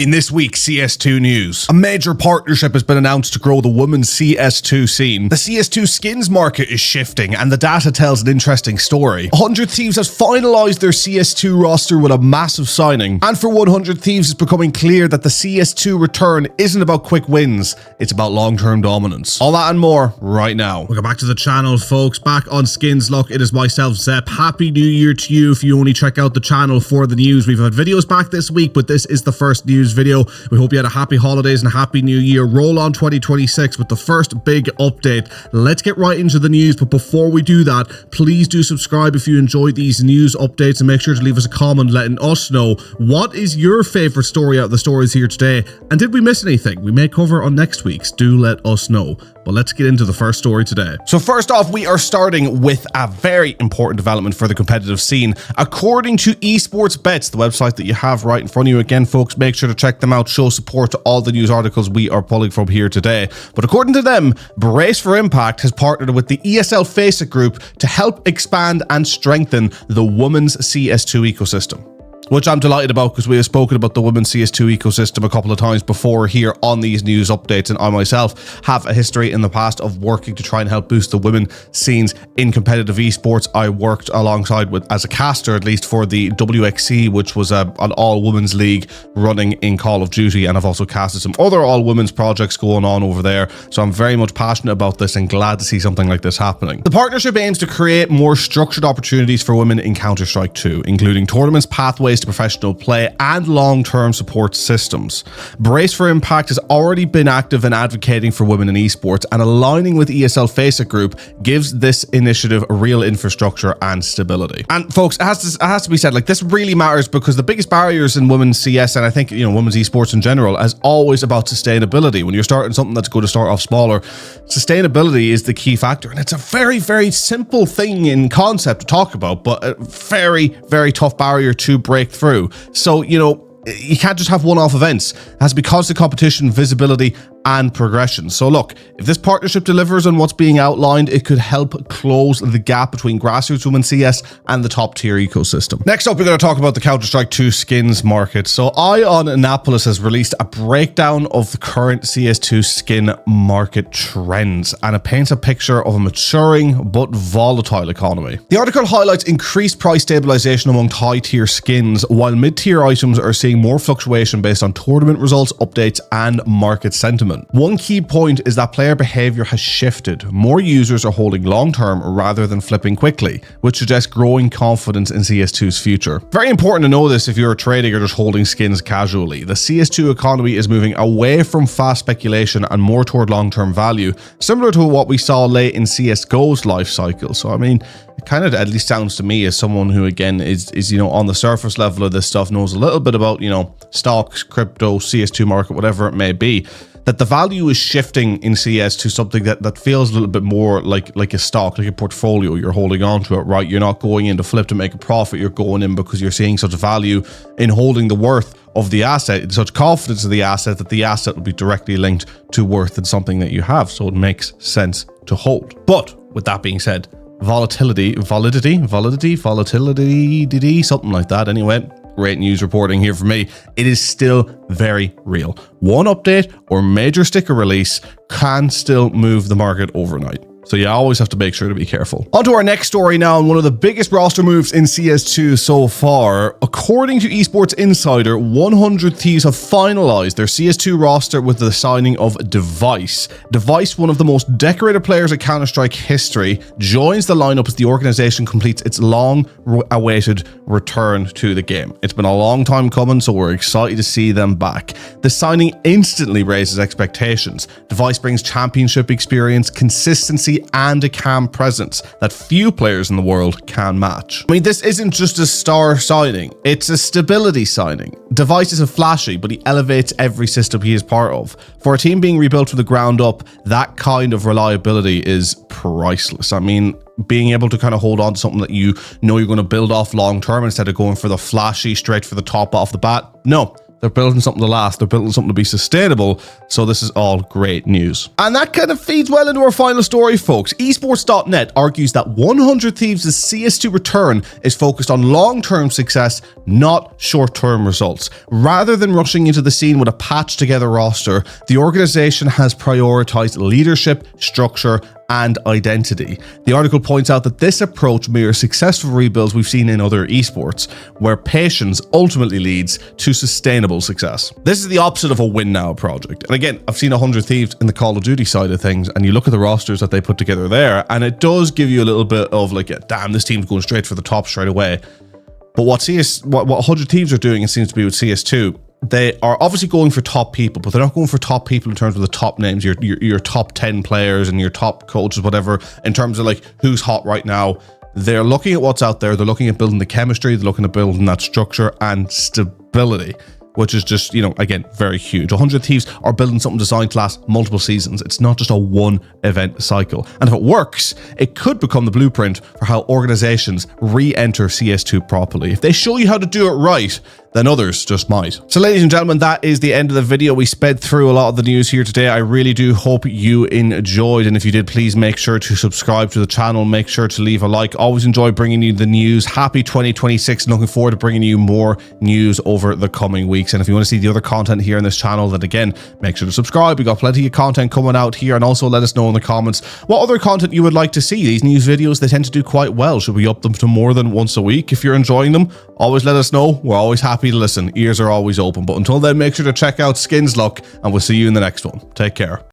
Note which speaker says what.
Speaker 1: In this week's CS2 news, a major partnership has been announced to grow the women's CS2 scene. The CS2 skins market is shifting, and the data tells an interesting story. 100 Thieves has finalized their CS2 roster with a massive signing, and for 100 Thieves, it's becoming clear that the CS2 return isn't about quick wins, it's about long-term dominance. All that and more right now. Welcome back to the channel, folks. Back on SkinsLuck, it is myself, Zep. Happy New Year to you if you only check out the channel for the news. We've had videos back this week, but this is the first news video. We hope you had a happy holidays and a happy new year. Roll on 2026 with the first big update. Let's get right into the news, but before we do that, please do subscribe if you enjoyed these news updates, and make sure to leave us a comment letting us know what is your favorite story out of the stories here today, and did we miss anything we may cover on next week's. Do let us know. But let's get into the first story today. So first off, we are starting with a very important development for the competitive scene. According to Esports Bets, the website that you have right in front of you, again folks, make sure to check them out, show support to all the news articles we are pulling from here today. But according to them, Brace for Impact has partnered with the ESL Faceit Group to help expand and strengthen the women's CS2 ecosystem, which I'm delighted about because we have spoken about the women's CS2 ecosystem a couple of times before here on these news updates, and I myself have a history in the past of working to try and help boost the women scenes in competitive esports. I worked alongside with, as a caster at least, for the WXC, which was an all-women's league running in Call of Duty, and I've also casted some other all-women's projects going on over there, so I'm very much passionate about this and glad to see something like this happening. The partnership aims to create more structured opportunities for women in Counter-Strike 2, including tournaments, pathways to professional play, and long-term support systems. Brace for Impact has already been active in advocating for women in esports, and aligning with ESL Faceit Group gives this initiative a real infrastructure and stability. And folks, it has to be said, like, this really matters because the biggest barriers in women's CS, and I think, you know, women's esports in general, is always about sustainability. When you're starting something that's going to start off smaller, sustainability is the key factor, and it's a very, very simple thing in concept to talk about, but a very, very tough barrier to break through. So, you know, you can't just have one-off events. It has to be constant competition, visibility, and progression. So look, if this partnership delivers on what's being outlined, it could help close the gap between grassroots women's CS and the top tier ecosystem. Next up, we're going to talk about the Counter-Strike 2 skins market. So Ion Annapolis has released a breakdown of the current CS2 skin market trends, and it paints a picture of a maturing but volatile economy. The article highlights increased price stabilization among high tier skins, while mid-tier items are seeing more fluctuation based on tournament results, updates, and market sentiment. One key point is that player behavior has shifted. More users are holding long-term rather than flipping quickly, which suggests growing confidence in CS2's future. Very important to know this if you're trading or just holding skins casually. The CS2 economy is moving away from fast speculation and more toward long-term value, similar to what we saw late in CSGO's life cycle. So I mean, it kind of at least sounds to me as someone who, again, is you know, on the surface level of this stuff, knows a little bit about, you know, stocks, crypto, CS2 market, whatever it may be, that the value is shifting in CS to something that feels a little bit more like a stock, like a portfolio. You're holding on to it, right? You're not going in to flip to make a profit. You're going in because you're seeing such value in holding the worth of the asset, such confidence in the asset, that the asset will be directly linked to worth in something that you have. So it makes sense to hold. But with that being said, volatility, something like that. Anyway, great news reporting here for me. It is still very real. One update or major sticker release can still move the market overnight. So you always have to make sure to be careful. On to our next story now, and one of the biggest roster moves in CS2 so far. According to Esports Insider, 100 Thieves have finalized their CS2 roster with the signing of Device. Device, one of the most decorated players at Counter-Strike history, joins the lineup as the organization completes its long-awaited return to the game. It's been a long time coming, so we're excited to see them back. The signing instantly raises expectations. Device brings championship experience, consistency, and a calm presence that few players in the world can match. I mean, this isn't just a star signing, it's a stability signing. Device isn't flashy, but he elevates every system he is part of. For a team being rebuilt from the ground up, that kind of reliability is priceless. I mean, being able to kind of hold on to something that you know you're going to build off long term instead of going for the flashy straight for the top off the bat. No, They're building something to last. They're building something to be sustainable. So this is all great news. And that kind of feeds well into our final story, folks. Esports.net argues that 100 Thieves' CS2 return is focused on long-term success, not short-term results. Rather than rushing into the scene with a patched-together roster, the organization has prioritized leadership, structure, and identity. The article points out that this approach mirrors successful rebuilds we've seen in other esports, where patience ultimately leads to sustainable success. This is the opposite of a win now project. And again, I've seen 100 Thieves in the Call of Duty side of things, and you look at the rosters that they put together there, and it does give you a little bit of like, damn, this team's going straight for the top straight away. But what 100 Thieves are doing, it seems to be with CS2, they are obviously going for top people, but they're not going for top people in terms of the top names, your top 10 players and your top coaches, whatever, in terms of like who's hot right now. They're looking at what's out there. They're looking at building the chemistry. They're looking at building that structure and stability, which is just, you know, again, very huge. 100 Thieves are building something designed to last multiple seasons. It's not just a one event cycle. And if it works, it could become the blueprint for how organizations re-enter CS2 properly. If they show you how to do it right, then others just might. So ladies and gentlemen, that is the end of the video. We sped through a lot of the news here today. I really do hope you enjoyed. And if you did, please make sure to subscribe to the channel. Make sure to leave a like. Always enjoy bringing you the news. Happy 2026 and looking forward to bringing you more news over the coming weeks. And if you want to see the other content here on this channel, then again, make sure to subscribe. We got plenty of content coming out here. And also let us know in the comments what other content you would like to see. These news videos, they tend to do quite well. Should we up them to more than once a week? If you're enjoying them, always let us know. We're always happy to listen. Ears are always open. But until then, make sure to check out SkinsLuck, and we'll see you in the next one. Take care.